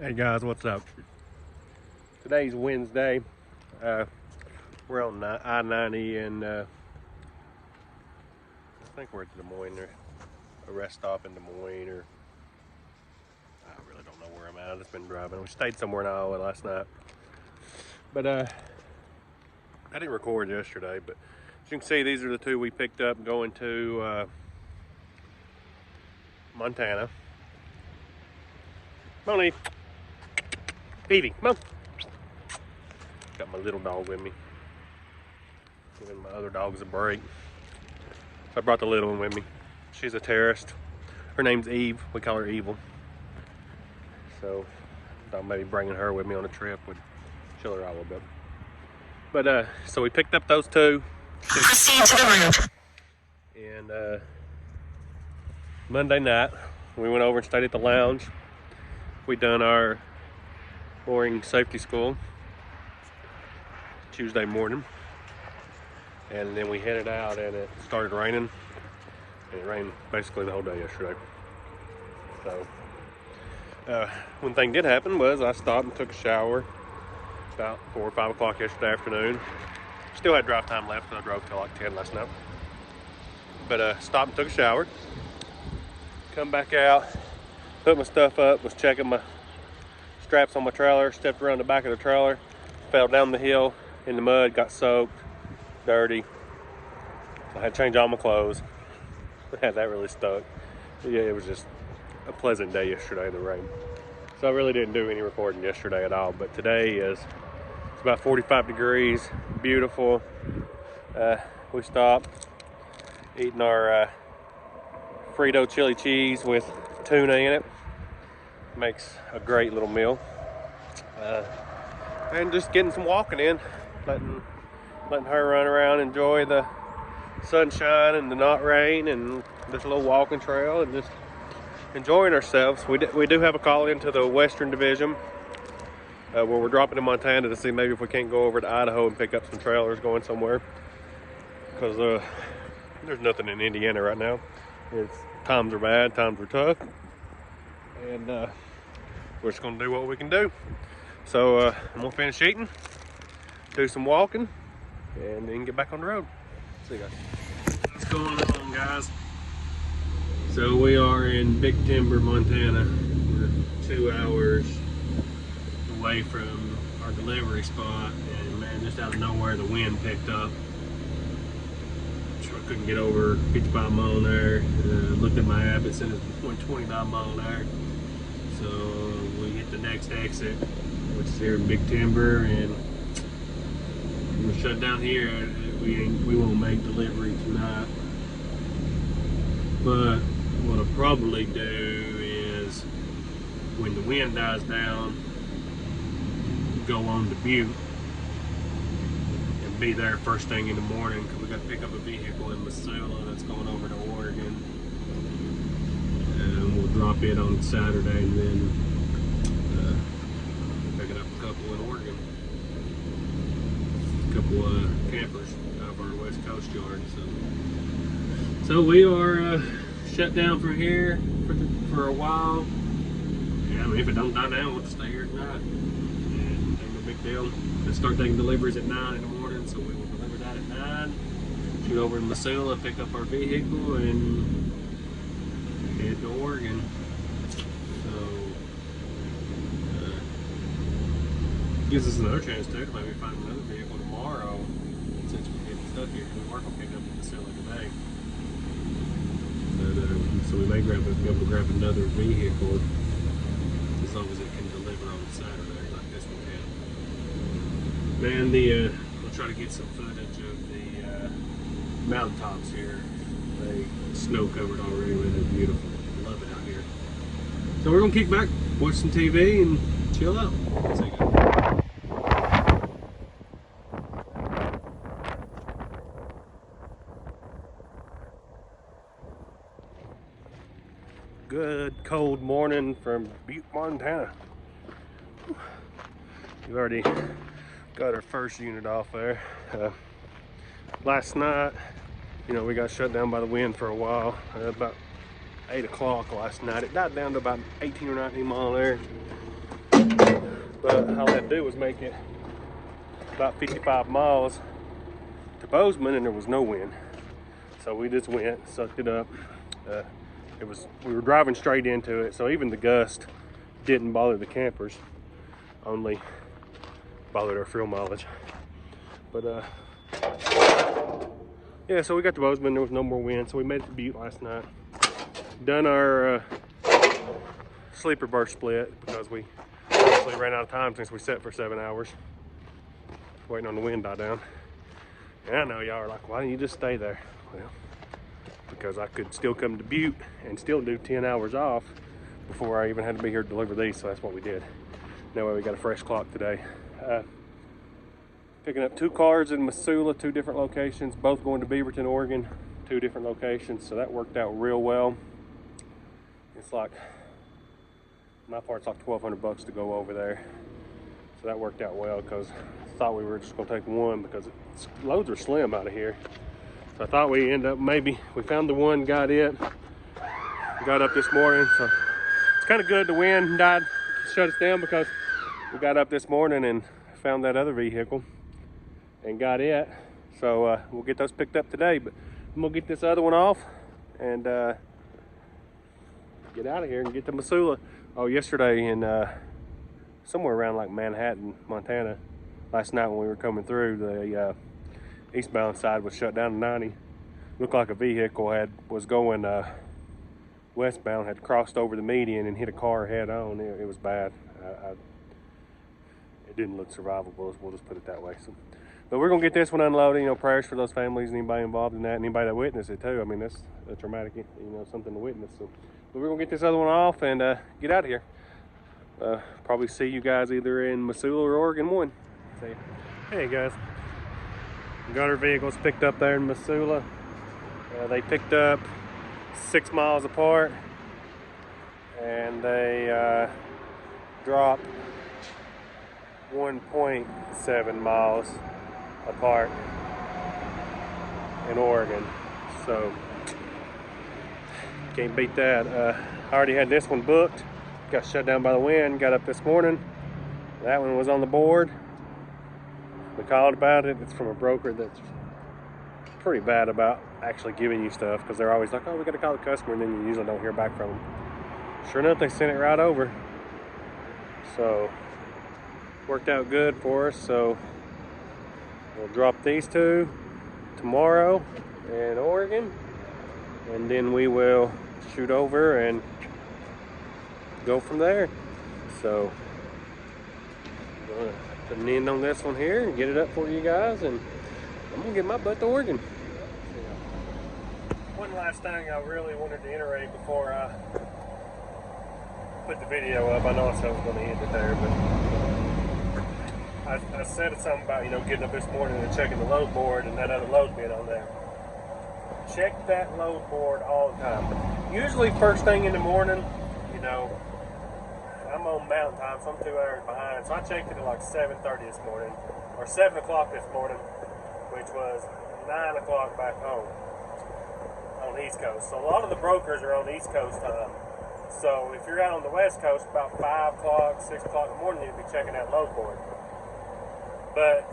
Hey guys, what's up? Today's Wednesday. We're on I-90 and I think we're at Des Moines, or a rest stop in Des Moines, or I really don't know where I'm at. I've just been driving. We stayed somewhere in Iowa last night. But I didn't record yesterday, but as you can see, these are the two we picked up going to Montana. Moni, Evie, come on. Got my little dog with me. Giving my other dogs a break. So I brought the little one with me. She's a terrorist. Her name's Eve. We call her Evil. So I thought maybe bringing her with me on a trip would chill her out a little bit. But so we picked up those two. Proceed to the ramp. And Monday night we went over and stayed at the lounge. We done our mooring safety school Tuesday morning, and then we headed out and it started raining, and it rained basically the whole day yesterday. So one thing did happen was I stopped and took a shower about 4 or 5 o'clock yesterday afternoon. Still had drive time left because I drove till like 10 last night, but stopped and took a shower, come back out, put my stuff up, was checking my straps on my trailer, stepped around the back of the trailer, fell down the hill in the mud, got soaked, dirty. I had to change all my clothes. That really stuck. Yeah, it was just a pleasant day yesterday, the rain. So I really didn't do any recording yesterday at all, but today it's about 45 degrees, beautiful. We stopped, eating our Frito chili cheese with tuna in it. Makes a great little meal. And just getting some walking in, letting her run around, enjoy the sunshine and the not rain, and this little walking trail, and just enjoying ourselves. We do have a call into the Western Division where we're dropping in Montana to see maybe if we can't go over to Idaho and pick up some trailers going somewhere, because there's nothing in Indiana right now. Times are bad, times are tough, and we're just gonna do what we can do. So I'm gonna finish eating, do some walking, and then get back on the road. See you guys. What's going on, guys? So we are in Big Timber, Montana. We're 2 hours away from our delivery spot, and man, just out of nowhere the wind picked up. Truck couldn't get over 55 mile an hour. Looked at my app, it said it's 29 mile an hour. So we hit the next exit, which is here in Big Timber, and we're shut down here. We won't make delivery tonight. But what I'll probably do is, when the wind dies down, go on to Butte and be there first thing in the morning, because we got to pick up a vehicle in Missoula that's going over to Oregon. And we'll drop it on Saturday, and then picking up a couple in Oregon. A couple campers out of our West Coast yard. So we are shut down from here for a while. Yeah, I mean, if it don't die down, we'll just stay here tonight. And ain't no big deal. Let's start taking deliveries at 9 in the morning, so we will deliver that at 9. Shoot over to Missoula, pick up our vehicle, and head to Oregon. Gives us another chance too to maybe find another vehicle tomorrow, since we're getting stuck here. We work on picking up the facility today. But, so we may be able to grab another vehicle as long as it can deliver on Saturday like this one can. Man, we'll try to get some footage of the mountaintops here. They snow covered already, but they're beautiful. I love it out here. So we're gonna kick back, watch some TV, and chill out. See you guys. Good cold morning from Butte, Montana. We've already got our first unit off there. Last night, we got shut down by the wind for a while. About 8 o'clock last night. It died down to about 18 or 19 mile an hour. But all I had to do was make it about 55 miles to Bozeman, and there was no wind. So we just went, sucked it up. We were driving straight into it, so even the gust didn't bother the campers, only bothered our fuel mileage. But yeah, so we got to Bozeman, there was no more wind, so we made it to Butte last night. Done our sleeper berth split because we obviously ran out of time since we sat for 7 hours waiting on the wind to die down. And I know y'all are like, why didn't you just stay there? Well, because I could still come to Butte and still do 10 hours off before I even had to be here to deliver these, so that's what we did. That way we got a fresh clock today. Picking up 2 cars in Missoula, 2 different locations, both going to Beaverton, Oregon, 2 different locations, so that worked out real well. It's like, my part's like $1,200 to go over there, so that worked out well because I thought we were just going to take one because loads are slim out of here. So I thought we end up, maybe we found the one, got up this morning, so it's kind of good the wind died, shut us down, because we got up this morning and found that other vehicle and got it. So we'll get those picked up today, but I'm gonna get this other one off and get out of here and get to Missoula. Oh, yesterday in somewhere around like Manhattan, Montana, last night when we were coming through, the eastbound side was shut down to 90. Looked like a vehicle was going westbound, had crossed over the median and hit a car head on. It was bad. It didn't look survivable, we'll just put it that way. So, but we're gonna get this one unloaded. You know, prayers for those families and anybody involved in that, and anybody that witnessed it too. I mean, that's a traumatic, you know, something to witness. So, but we're gonna get this other one off and get out of here. Probably see you guys either in Missoula or Oregon 1. See you. Hey guys, got our vehicles picked up there in Missoula. They picked up 6 miles apart, and they dropped 1.7 miles apart in Oregon. So can't beat that. I already had this one booked, got shut down by the wind, got up this morning, that one was on the board. We called about it. It's from a broker that's pretty bad about actually giving you stuff, because they're always like, oh, we got to call the customer, and then you usually don't hear back from them. Sure enough, they sent it right over. So worked out good for us. So we'll drop these 2 tomorrow in Oregon, and then we will shoot over and go from there. So I'm gonna put an end on this one here and get it up for you guys, and I'm gonna get my butt to Oregon. One last thing I really wanted to iterate before I put the video up. I know I said I was going to end it there, but I said something about, you know, getting up this morning and checking the load board and that other load being on there. Check that load board all the time. Usually first thing in the morning, you know, I'm on mountain time, so I'm 2 hours behind. So I checked it at like 7:30 this morning, or 7 o'clock this morning, which was 9 o'clock back home on the East Coast. So a lot of the brokers are on the East Coast time. So if you're out on the West Coast, about 5 o'clock, 6 o'clock in the morning, you'll be checking that load board. But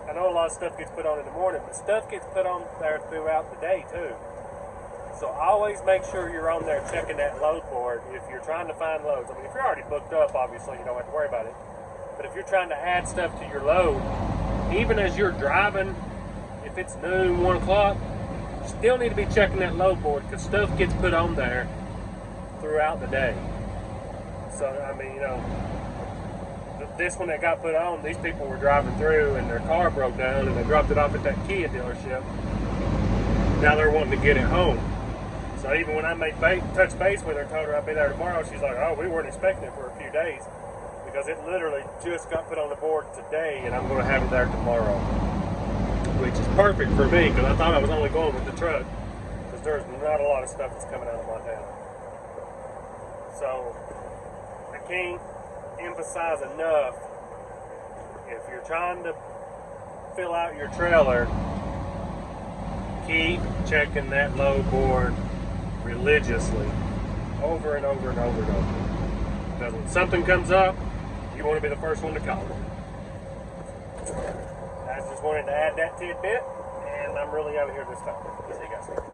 I know a lot of stuff gets put on in the morning, but stuff gets put on there throughout the day too. So always make sure you're on there checking that load board if you're trying to find loads. I mean, if you're already booked up, obviously you don't have to worry about it. But if you're trying to add stuff to your load, even as you're driving, if it's noon, 1 o'clock, you still need to be checking that load board, because stuff gets put on there throughout the day. So, I mean, you know, this one that got put on, these people were driving through and their car broke down and they dropped it off at that Kia dealership. Now they're wanting to get it home. So even when I made touch base with her, told her I'd be there tomorrow, she's like, oh, we weren't expecting it for a few days, because it literally just got put on the board today and I'm going to have it there tomorrow. Which is perfect for me, because I thought I was only going with the truck, because there's not a lot of stuff that's coming out of Montana. So I can't emphasize enough, if you're trying to fill out your trailer, keep checking that load board religiously, over and over and over and over. Because when something comes up, you want to be the first one to call. I just wanted to add that tidbit, and I'm really out of here this time. See you guys.